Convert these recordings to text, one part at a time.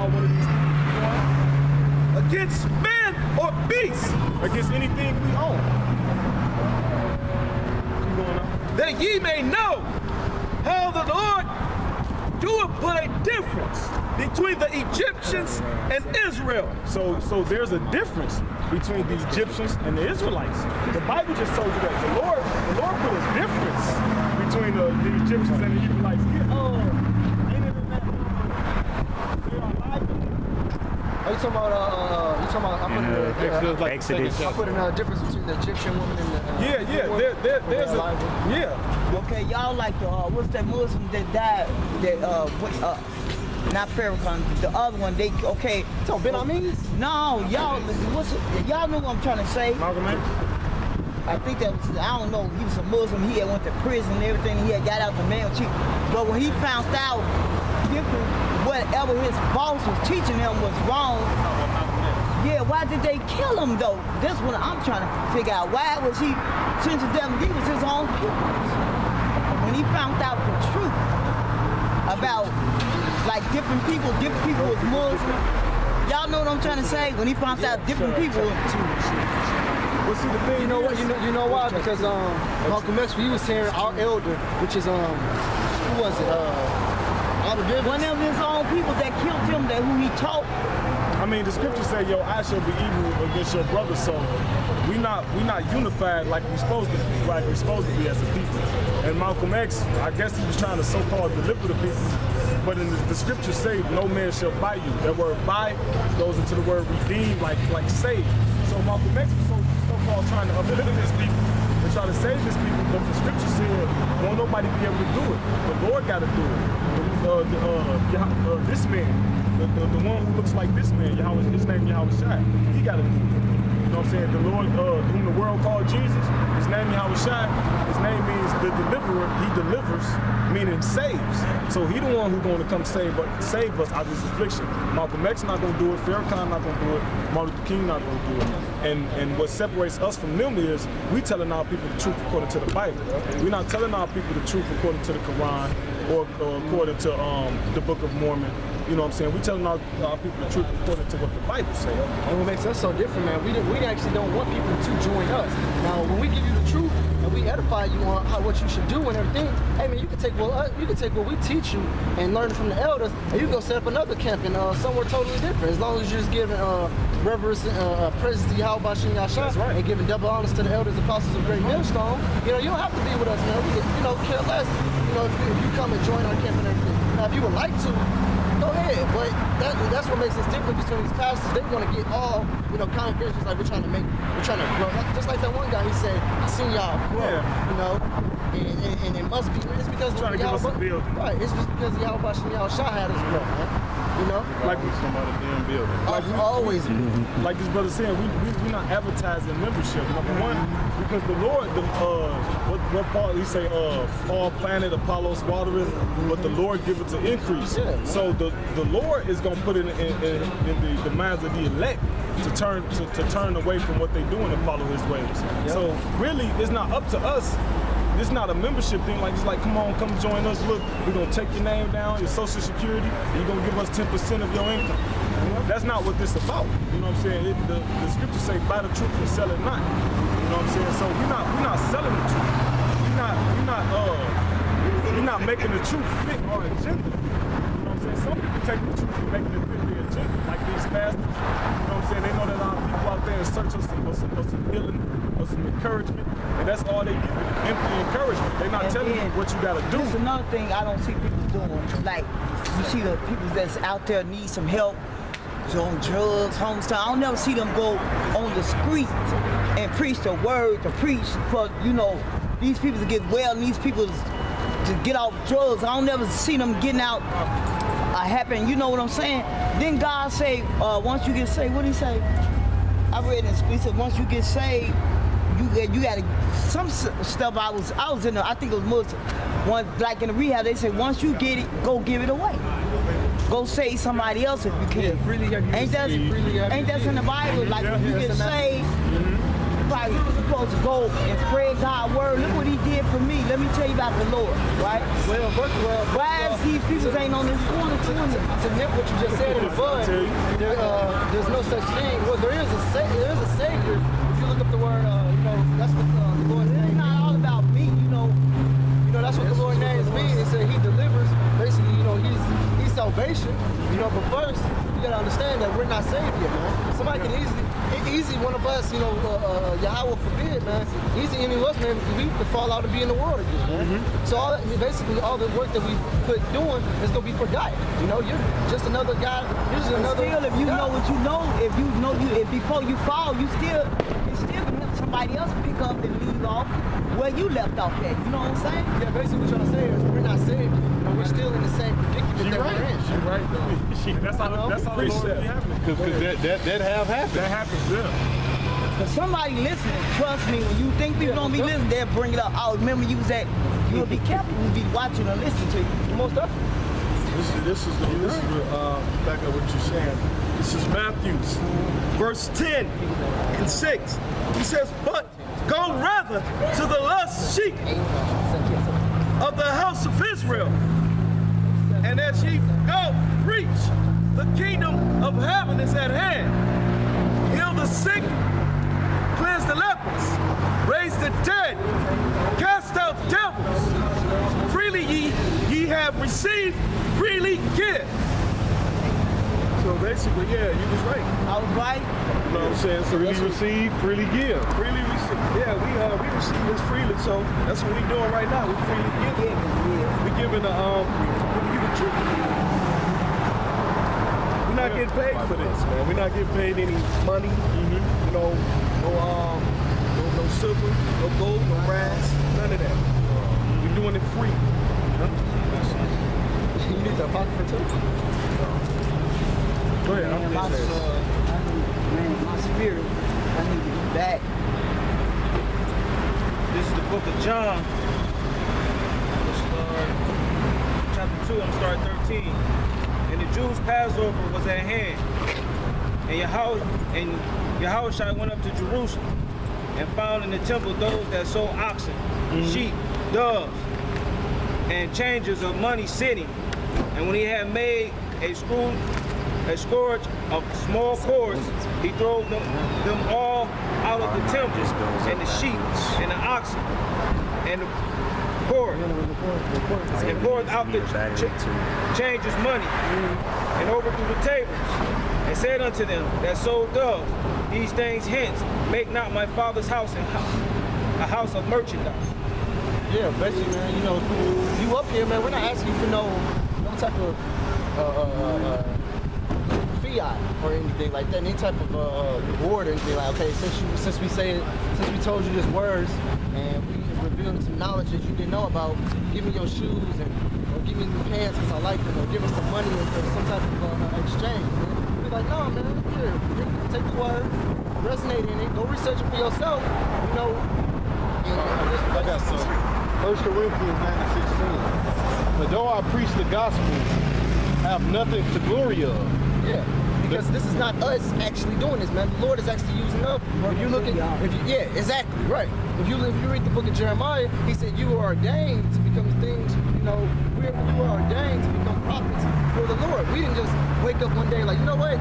about one of these people, against men or beasts, against anything we own. Keep going on. That ye may know how the Lord doeth put a difference between the Egyptians and Israel. So there's a difference between the Egyptians and the Israelites. The Bible just told you that the Lord put a difference between the Egyptians and the Israelites. Are you talking about, Exodus. I put in a difference between the Egyptian woman and the there's a Okay, y'all like the what's that Muslim that died? Not Farrakhan, the other one. They okay. So Ben Amin? No, y'all know what I'm trying to say. Malcolm X? I think that was, I don't know. He was a Muslim. He had went to prison and everything. He had got out the mail cheap. But when he found out whatever his boss was teaching him was wrong. Yeah, why did they kill him though? That's what I'm trying to figure out. Why was he, since he was his own people? When he found out the truth about like different people was Muslim. Y'all know what I'm trying to say? When he found out different people. Well, see, the thing you know what? You know why? Because Malcolm X, he was hearing our elder, which is who was it? One of his own people that killed him, that who he taught. I mean, the scriptures say your eye shall be evil against your brother, so we not unified like we're supposed to be as a people. And Malcolm X, I guess he was trying to so-called deliver the people, but in the scriptures say no man shall buy you. That word buy goes into the word redeem, like save. So Malcolm X was so-called trying to uplift his people and try to save his people, but the scripture said won't nobody be able to do it. The Lord got to do it. This man, the one who looks like this man, his name Yahweh Shai, he got to do it. You know what I'm saying? The Lord, whom the world called Jesus, his name Yahweh Shai, his name means the deliverer. He delivers, meaning saves. So he the one who's going to come save us out of this affliction. Malcolm X not going to do it. Farrakhan not going to do it. Martin Luther King not going to do it. And what separates us from them is we telling our people the truth according to the Bible. We're not telling our people the truth according to the Quran or according to the Book of Mormon. You know what I'm saying? We're telling our people the truth according to what the Bible says. And what makes us so different, man, we actually don't want people to join us. Now, when we give you the truth and we edify you on what you should do and everything, hey man, you can take what we teach you and learn from the elders, and you go set up another camp in somewhere totally different. As long as you're just giving reverence and praise to Yahweh Bashem Yahshua and giving double honors to the elders, apostles of Great Millstone, you don't have to be with us, man. We care less. If you come and join our camp and everything. Now, if you would like to, go ahead, but that's what makes us different between these pastors. They want to get all, congregations like we're trying to grow. Just like that one guy, he said, I seen y'all grow, and it must be, it's because trying to give us a building. Right, it's just because Yahweh Bashem Yahshua had us grow, man. Like somebody damn building. Like we always like this brother saying, we're not advertising membership. Number one, because the Lord, what Paul, he say, Paul planted, Apollos watered, but the Lord giveth to increase. Yeah. So the Lord is going to put it in the minds of the elect to turn away from what they doing and follow his ways. Yep. So really, it's not up to us. It's not a membership thing, come on, come join us. Look, we're gonna take your name down, your social security, and you're gonna give us 10% of your income. That's not what this is about. You know what I'm saying? The scriptures say, buy the truth and sell it not. You know what I'm saying? So we're not selling the truth. We're not making the truth fit our agenda. You know what I'm saying? Some people take the truth and making it fit their agenda, like these pastors. You know what I'm saying? They know that our people out there in search of some healing, of some encouragement, and that's all they give you, empty encouragement. They're not telling you what you gotta do. There's another thing I don't see people doing. Like, you see the people that's out there need some help, on drugs, homeless. I don't never see them go on the street and preach the word, to preach for, these people to get well and these people to get off drugs. I don't never see them getting out happen. You know what I'm saying? Then God say, once you get saved, what did he say? I read in he said, once you get saved, you gotta, some stuff I was in I think it was Muslim. Like in the rehab, they say, once you get it, go give it away. Go save somebody else if you can. Yeah, freely have you ain't that in the Bible? Like when you get saved, everybody supposed to go and spread God's word. Look what he did for me. Let me tell you about the Lord, right? Well, first of all, why is these people ain't on this one? To nip what you just said in the bud, there's no such thing. Well, there is a Savior. If you look up the word, that's what the Lord's name. It's not all about me, That's what the Lord's name means. It said He delivers. Basically, He's salvation. But first, you gotta understand that we're not saved yet, man. Somebody can easy one of us, Yahweh forbid, man. Easy any of us, man, we could fall out and be in the world again, man. Mm-hmm. So basically all the work that we put doing is gonna be forgotten. You're just another guy. You're just another. Still, if you know what you know, if before you fall, you still can let somebody else pick up and leave off where you left off at. You know what I'm saying? Yeah, basically what I'm trying to say is we're not saved. We're still in the same predicament that we're in. She's right, though. That's how the Lord be happening. Because that have happened. That happens, yeah. Because somebody listening, trust me, when you think people don't be listening, they'll bring it up. Oh, remember you was at, you'll be careful when you be watching or listening to you. Most definitely. This is back up what you're saying. This is Matthew's verse 10 and 6. He says, but go rather to the lost sheep of the house of Israel. And as ye go, preach, the kingdom of heaven is at hand. Heal the sick, cleanse the lepers, raise the dead, cast out devils. Freely ye have received, freely give. So basically, yeah, you was right. I was right. You know what I'm saying? So Freely receive, freely give. Freely receive. Yeah, we receive this freely. So that's what we doing right now. We freely give. We giving you the truth. We're not getting paid for this, man. We're not getting paid any money. No silver, no gold, no brass, none of that. We're doing it free. You need the apocrypha too? Go ahead. My spirit, I need to be back. This is the book of John. Chapter 2, I'm starting 13. And the Jews' Passover was at hand. And Yahushua went up to Jerusalem and found in the temple those that sold oxen, sheep, doves, and changers of money sitting. And when he had made a scourge of small cords, he drove them all out of the temple, and the sheep, and the oxen, and the cord, and poured out the changers' money, and overthrew the tables, and said unto them that sold doves, these things hence, make not my Father's house a house of merchandise. Yeah, basically, man, you up here, man, we're not asking you for no type of fiat or anything like that, any type of reward or anything like, okay, since we told you this words and we revealed some knowledge that you didn't know about, give me your shoes or give me the pants because I like them, or give us some money or some type of exchange. We're like, no, man, here, take the word, resonate in it, go research it for yourself, I got some. 1 Corinthians 9:16. But though I preach the gospel, I have nothing to glory of. Yeah, because this is not us actually doing this, man. The Lord is actually using us. If you look at, exactly, right. If you read the book of Jeremiah, he said you are ordained to become things, we were ordained to become prophets for the Lord. We didn't just wake up one day like, you know what?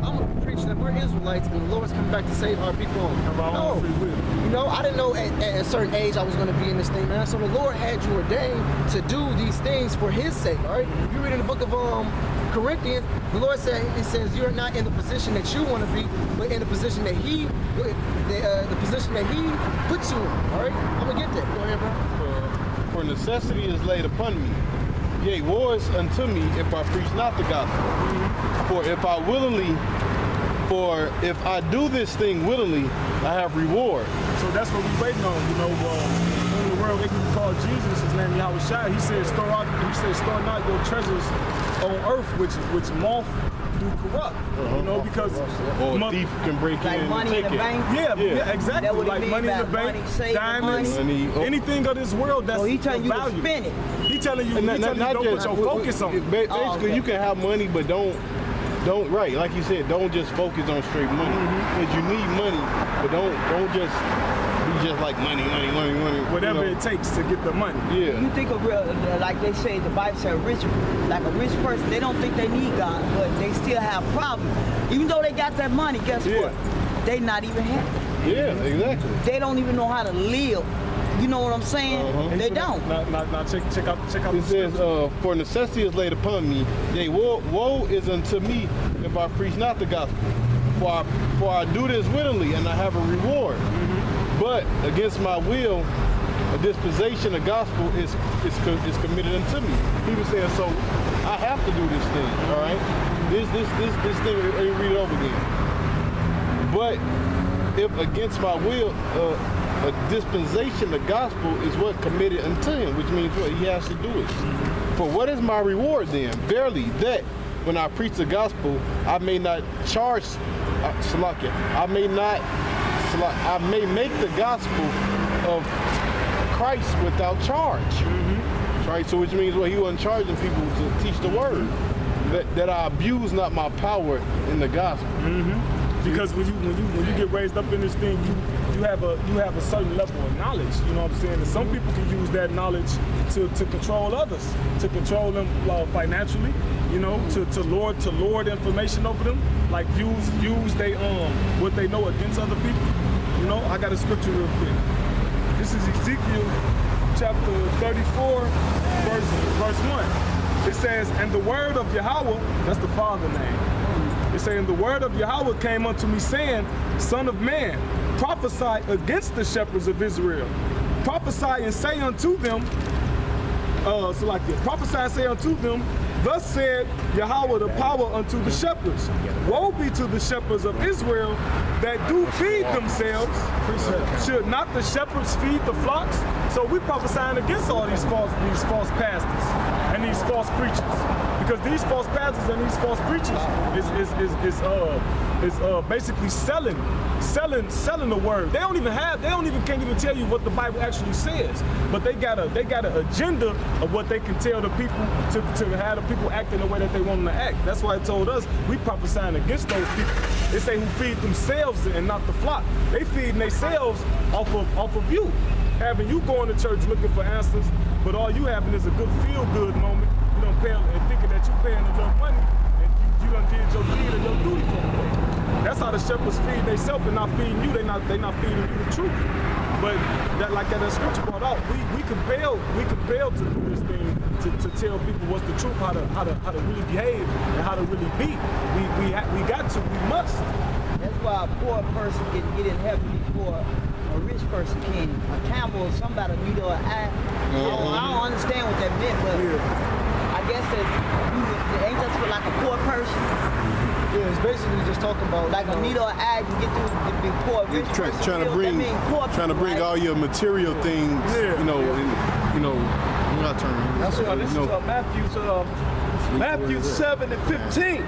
I'm going to preach that we're Israelites and the Lord's coming back to save our people. No, I didn't know at a certain age I was going to be in this thing, man. So the Lord had you ordained to do these things for his sake, all right? If you read in the book of Corinthians, the Lord says you're not in the position that you want to be, but in the position that he puts you in, all right? I'm going to get that. Go ahead, bro. For necessity is laid upon me. Yea, war is unto me if I preach not the gospel. For if I do this thing willingly, I have reward. So that's what we're waiting on. In the world they can call Jesus, his name Yahushua. He says, store not your treasures on earth, which moth do corrupt. Because or thief can break like in money and take in the it. bank. Yeah, exactly. Like money in the bank, diamonds, anything of this world that's he telling you to value. spend it. He telling you don't put your focus on it. Basically, you can have money, but don't don't, right, like you said, don't just focus on straight money. Because you need money, but don't just be just like money. Whatever you know? it takes to get the money. Yeah. You think of real, like they say, the Bible says, like a rich person, they don't think they need God, but they still have problems. Even though they got that money, guess what? They not even happy. Yeah, exactly. They don't even know how to live. You know what I'm saying? They don't. Now check out. It says, for necessity is laid upon me. Yea, woe is unto me if I preach not the gospel. For I do this willingly, and I have a reward. But against my will, a dispensation of gospel is committed unto me. He was saying, so I have to do this thing. All right, this thing. Let me read it over again. But if against my will, a dispensation of gospel is what committed unto him, which means what he has to do it. For what is my reward then? Verily, that when I preach the gospel, I may not charge, I may make the gospel of Christ without charge. Right? So which means what he wasn't charging people to teach the word. That I abuse not my power in the gospel. Because when you get raised up in this thing, you have a certain level of knowledge. You know what I'm saying? And some people can use that knowledge to control others, to control them financially. You know, to lord information over them, like use they what they know against other people. You know, I got a scripture real quick. This is Ezekiel chapter 34, verse 1. It says, and the word of Yahweh, that's the Father name. It's saying, the word of Yahweh came unto me, saying, Son of man, prophesy against the shepherds of Israel. Prophesy and say unto them, prophesy and say unto them, thus said Yahweh the power unto the shepherds. Woe be to the shepherds of Israel that do feed themselves. Should not the shepherds feed the flocks? So we're prophesying against all these false pastors and these false preachers. Because these false pastors and these false preachers is basically selling the word. They can't even tell you what the Bible actually says. But they got an agenda of what they can tell the people to have the people act in the way that they want them to act. That's why it told us we prophesying against those people. They say who feed themselves and not the flock. They feeding themselves off of you. Having you going to church looking for answers, but all you having is a good feel-good moment. You don't pay and thinking that you're paying enough money and you done did your deed and your duty for the day. That's how the shepherds feed themselves and not feeding you. They not feeding you the truth. But that scripture brought out, we compelled to do this thing to tell people what's the truth, how to really behave and how to really be. We must. That's why a poor person can get in heaven before a rich person can. A camel or somebody need or an eye. I don't understand what that meant, but I guess that ain't just for like a poor person. Yeah, it's basically just talking about like a needle or eye to get through the big poor rich person. Trying to bring all your material things, my turn. That's what this is Matthew 7:15.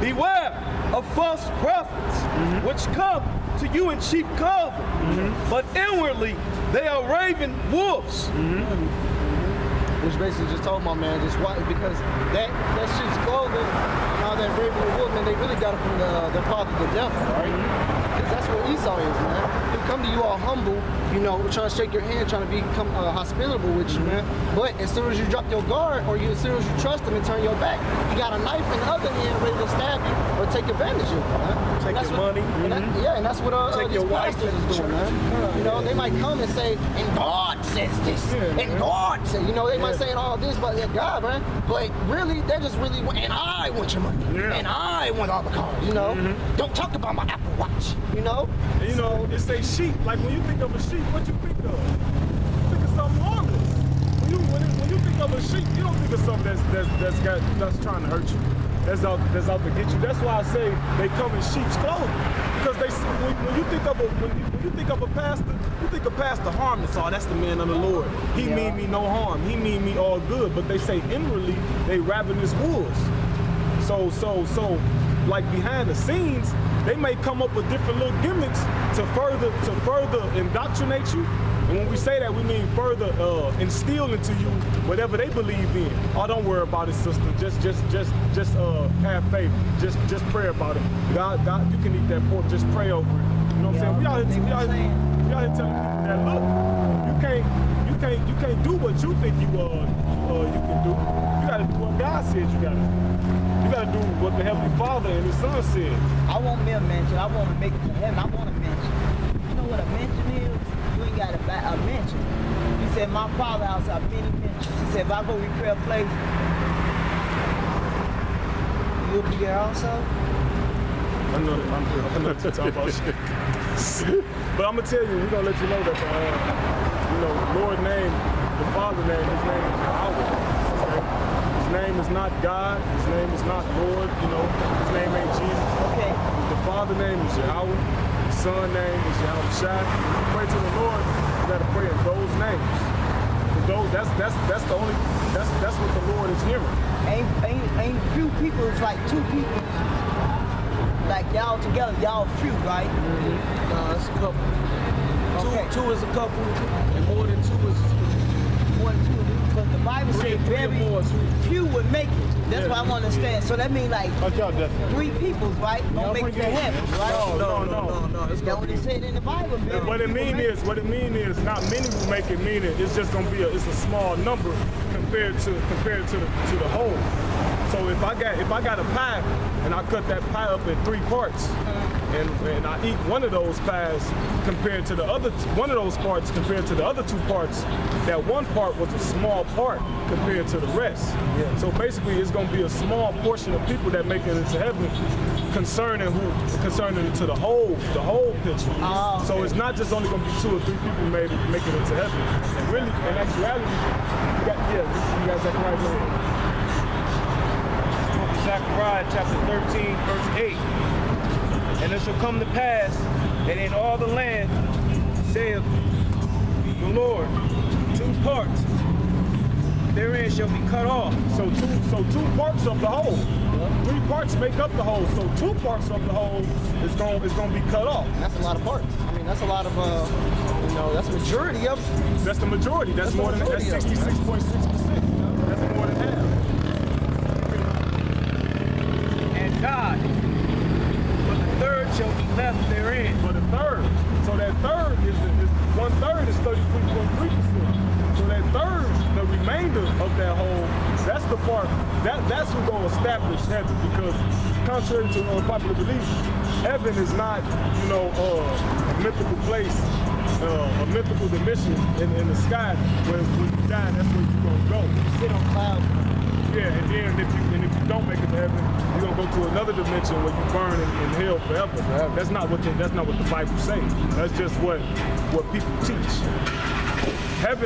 Beware of false prophets, which come to you in sheep clothing, but inwardly they are raven wolves. Which basically just talking about, man, just why, because that sheep's clothing and all that raven wolf, man, they really got it from the father, the devil, right? Because that's what Esau is, man. He come to you all humble, trying to shake your hand, trying to become hospitable with you, man. But as soon as you drop your guard, or as soon as you trust him and turn your back, he got a knife in the other hand ready to stab you or take advantage of you, man. Take your money. And that's what these pastors is doing, man. They might come and say, and God says this, and God says, they might say all this, but God, man. But really, they're just really, and I want your money, and I want all the cars, Don't talk about my Apple Watch, It's a sheep. Like when you think of a sheep, what you think of? You think of something harmless. When you think of a sheep, you don't think of something that's trying to hurt you. That's out to get you. That's why I say they come in sheep's clothing. Because when you think of a pastor, you think of pastor harmless. Oh, that's the man of the Lord. He mean me no harm. He mean me all good. But they say inwardly they ravenous wolves. So like behind the scenes, they may come up with different little gimmicks to further indoctrinate you, And when we say that, we mean further instill into you whatever they believe in. Oh, don't worry about it, sister. Just have faith. Just pray about it. God, you can eat that pork. Just pray over it. You know what I'm saying? We out here telling people that look, you can't do what you think you can do. You gotta do what God says you gotta do. You gotta do what the Heavenly Father and His Son said. I want me a mansion. I want to make it to heaven. I want a mansion. You know what a mansion is? You ain't got a mansion. He said, my Father's house have many mansions. He said, if I go repair a place, you'll be there also? I know what you're talking about. But I'm gonna tell you, we're gonna let you know that the Lord's name, the Father's name, His name is Yahweh. Okay? His name is not God. His name is not Lord. His name ain't Jesus. Okay. The Father's name is Yahweh. The Son's name is Yahweh Shai. When you pray to the Lord, you gotta pray in those names. That's what the Lord is hearing. Ain't few people, it's like two people. Like y'all together, y'all few, right? Mm-hmm. No, it's a couple. Okay. Two is a couple, and more than two is More than two, because the Bible says three or very more. few would make it. That's what I want to understand. So that means like Watch out, Justin. 3 people, right? Gonna make it to heaven, right? No. It's That's what it said in the Bible, man. What it mean is not many will make it, meaning it's just gonna be a small number compared to the whole. So if I got a pie and I cut that pie up in 3 parts, and I eat one of those pies compared to the other one of those parts compared to the other 2 parts, that one part was a small part compared to the rest. Yeah. So basically, it's gonna be a small portion of people that make it into heaven, concerning to the whole picture. Oh, okay. So it's not just only gonna be 2 or 3 people make it into heaven. And really, in actuality, you got Zechariah. Go ahead. Zechariah chapter 13, verse 8. And it shall come to pass that in all the land, saith the Lord, 2 parts therein shall be cut off. So two parts of the whole. 3 parts make up the whole. So 2 parts of the whole is going to be cut off. That's a lot of parts. I mean, that's a lot of, that's the majority of it. That's the majority. That's more than 66.6%. That's more than half. And God, but the third shall be left therein. But a third. So that third is 1/3 is 33.3%. So that third, the remainder of that whole, that's the part that's who's gonna establish heaven, because contrary to popular belief, heaven is not, a mythical place, a mythical dimension in the sky where when you die, that's where you're gonna go. You sit on clouds. Yeah, and then if you don't make it to heaven, you're gonna go to another dimension where you burn in hell forever. That's not what the Bible says. That's just what people teach. Heaven